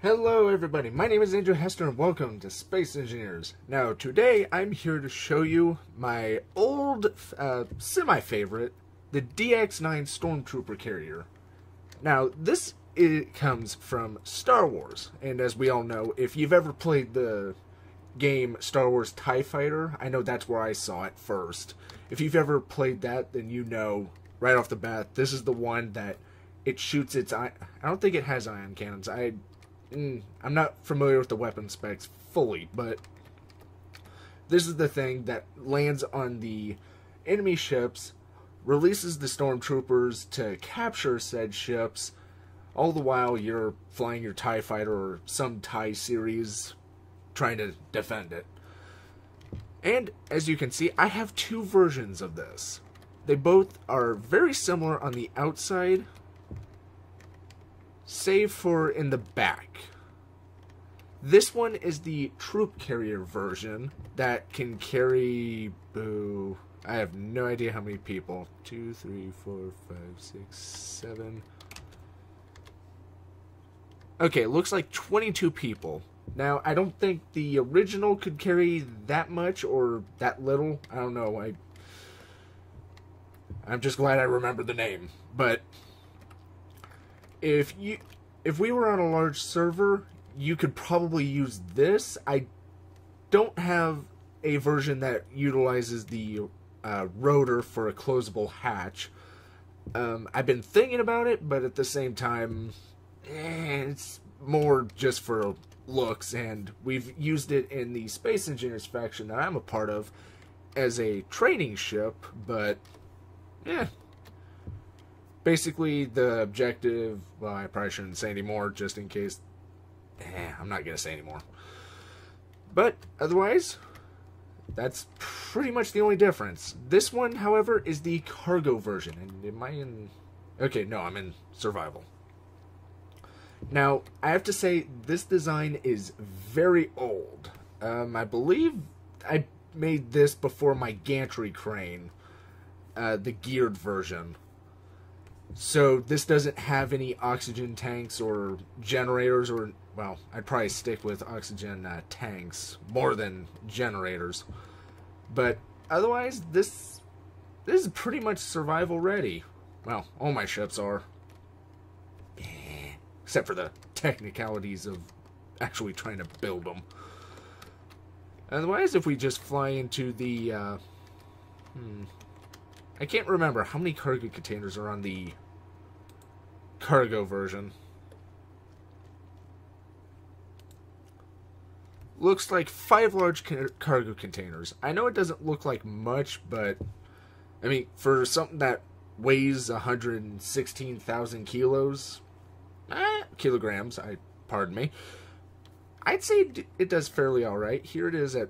Hello everybody, my name is Andrew Hester and welcome to Space Engineers. Now today I'm here to show you my old, semi-favorite, the DX-9 Stormtrooper carrier. Now this comes from Star Wars, and as we all know, if you've ever played the game Star Wars TIE Fighter, I know that's where I saw it first. If you've ever played that, then you know right off the bat, this is the one that it shoots its I don't think it has ion cannons. I'm not familiar with the weapon specs fully, but this is the thing that lands on the enemy ships, releases the stormtroopers to capture said ships, all the while you're flying your TIE Fighter or some TIE series trying to defend it. And as you can see, I have two versions of this. They both are very similar on the outside, save for in the back. This one is the troop carrier version that can carry, I have no idea how many people. 2, 3, 4, 5, 6, 7. Okay, looks like 22 people. Now, I don't think the original could carry that much or that little. I don't know. I'm just glad I remembered the name. But if we were on a large server, you could probably use this. I don't have a version that utilizes the rotor for a closable hatch. I've been thinking about it, but at the same time, it's more just for looks, and we've used it in the Space Engineers faction that I'm a part of as a training ship, but basically the objective, well, I probably shouldn't say anymore just in case. I'm not gonna say anymore. But otherwise, that's pretty much the only difference. This one, however, is the cargo version. And am I in... Okay, no, I'm in survival. Now, I have to say, this design is very old. I believe I made this before my gantry crane, the geared version. So this doesn't have any oxygen tanks or generators, or, well, I'd probably stick with oxygen tanks more than generators. But otherwise, this is pretty much survival ready. Well, all my ships are. Except for the technicalities of actually trying to build them. Otherwise, if we just fly into the, I can't remember how many cargo containers are on the cargo version. Looks like 5 large cargo containers. I know it doesn't look like much, but I mean, for something that weighs 116,000 kilos, kilograms, pardon me, I'd say it does fairly alright. Here it is at,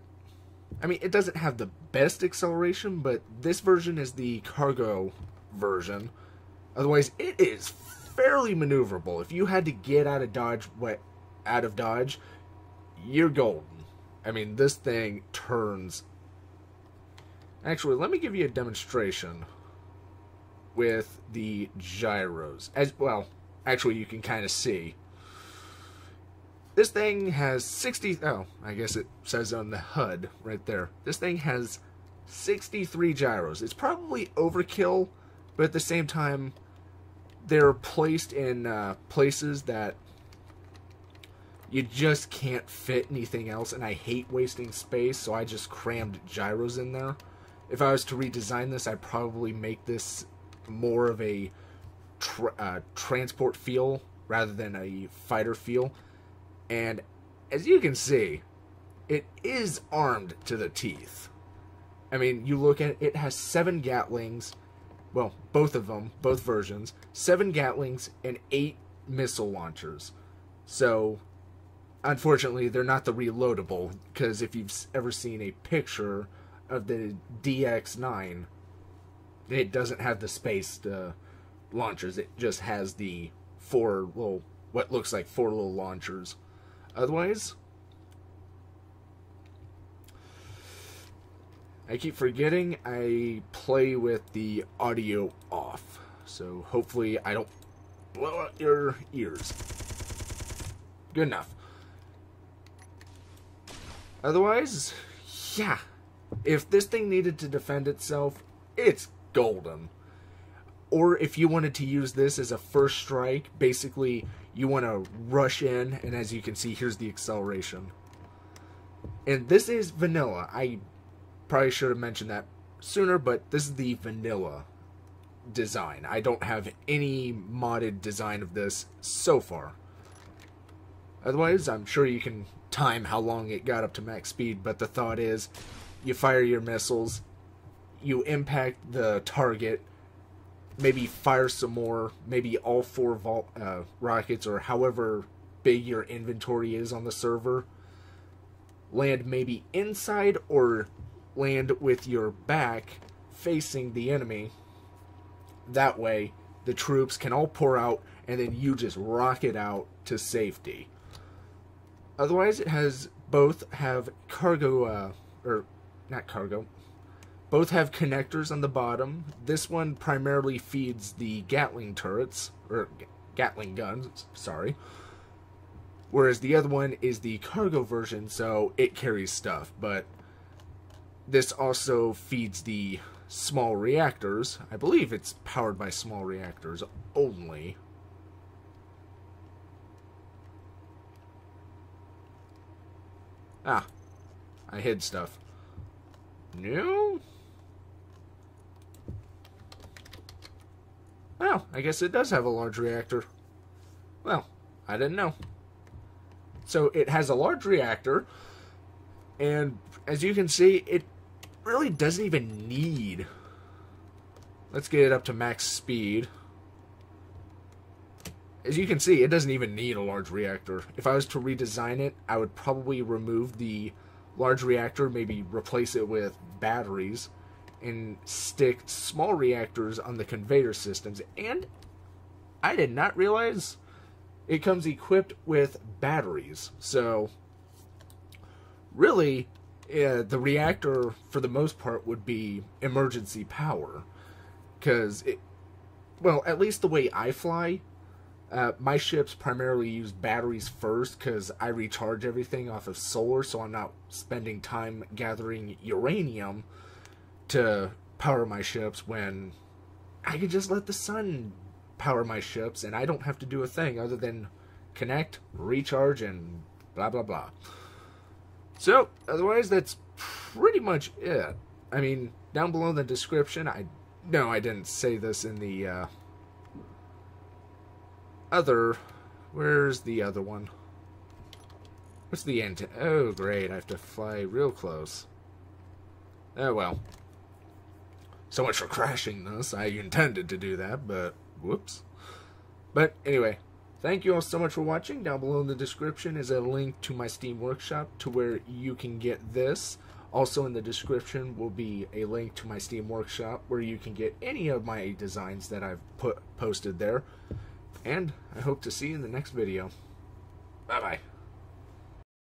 I mean, it doesn't have the best acceleration, but this version is the cargo version. Otherwise, it is fairly maneuverable. If you had to get out of dodge, you're golden. I mean, this thing turns. Actually, let me give you a demonstration with the gyros. As well, actually, you can kind of see. This thing has 60... Oh, I guess it says on the HUD right there. This thing has 63 gyros. It's probably overkill, but at the same time, they're placed in places that you just can't fit anything else, and I hate wasting space, so I just crammed gyros in there. If I was to redesign this, I'd probably make this more of a transport feel rather than a fighter feel. And as you can see, it is armed to the teeth. I mean, you look at it, it has 7 Gatlings, well, both of them, both versions, 7 Gatlings and 8 missile launchers. So, unfortunately, they're not the reloadable, because if you've ever seen a picture of the DX-9, it doesn't have the spaced launchers. It just has the 4 little, what looks like 4 little launchers. Otherwise, I keep forgetting I play with the audio off, so hopefully I don't blow out your ears. Good enough. Otherwise, yeah. If this thing needed to defend itself, it's golden. Or if you wanted to use this as a first strike, basically you want to rush in, and as you can see, here's the acceleration. And this is vanilla. I probably should have mentioned that sooner, but this is the vanilla design. I don't have any modded design of this so far. Otherwise, I'm sure you can time how long it got up to max speed, but the thought is, you fire your missiles, you impact the target, maybe fire some more, maybe all 4 rockets, or however big your inventory is on the server, land maybe inside, or land with your back facing the enemy. That way, the troops can all pour out, and then you just rocket out to safety. Otherwise, it has both have cargo, or not cargo, both have connectors on the bottom. This one primarily feeds the Gatling turrets, or Gatling guns, sorry. Whereas the other one is the cargo version, so it carries stuff. But this also feeds the small reactors. I believe it's powered by small reactors only. Ah, I hid stuff. No? Well, I guess it does have a large reactor. Well, I didn't know. So it has a large reactor, and as you can see, it really doesn't even need... Let's get it up to max speed. As you can see, it doesn't even need a large reactor. If I was to redesign it, I would probably remove the large reactor, maybe replace it with batteries, and stick small reactors on the conveyor systems. And I did not realize it comes equipped with batteries. So, really, the reactor, for the most part, would be emergency power. Because, well, at least the way I fly, my ships primarily use batteries first, because I recharge everything off of solar, so I'm not spending time gathering uranium to power my ships when I could just let the sun power my ships, and I don't have to do a thing other than connect, recharge, and blah blah blah. So, otherwise, that's pretty much it. I mean, down below in the description, no, I didn't say this in the other... Where's the other one? What's the end? Oh, great, I have to fly real close. Oh, well. So much for crashing this. I intended to do that, but whoops. But anyway, thank you all so much for watching. Down below in the description is a link to my Steam Workshop to where you can get this. Also in the description will be a link to my Steam Workshop where you can get any of my designs that I've posted there. And I hope to see you in the next video. Bye-bye.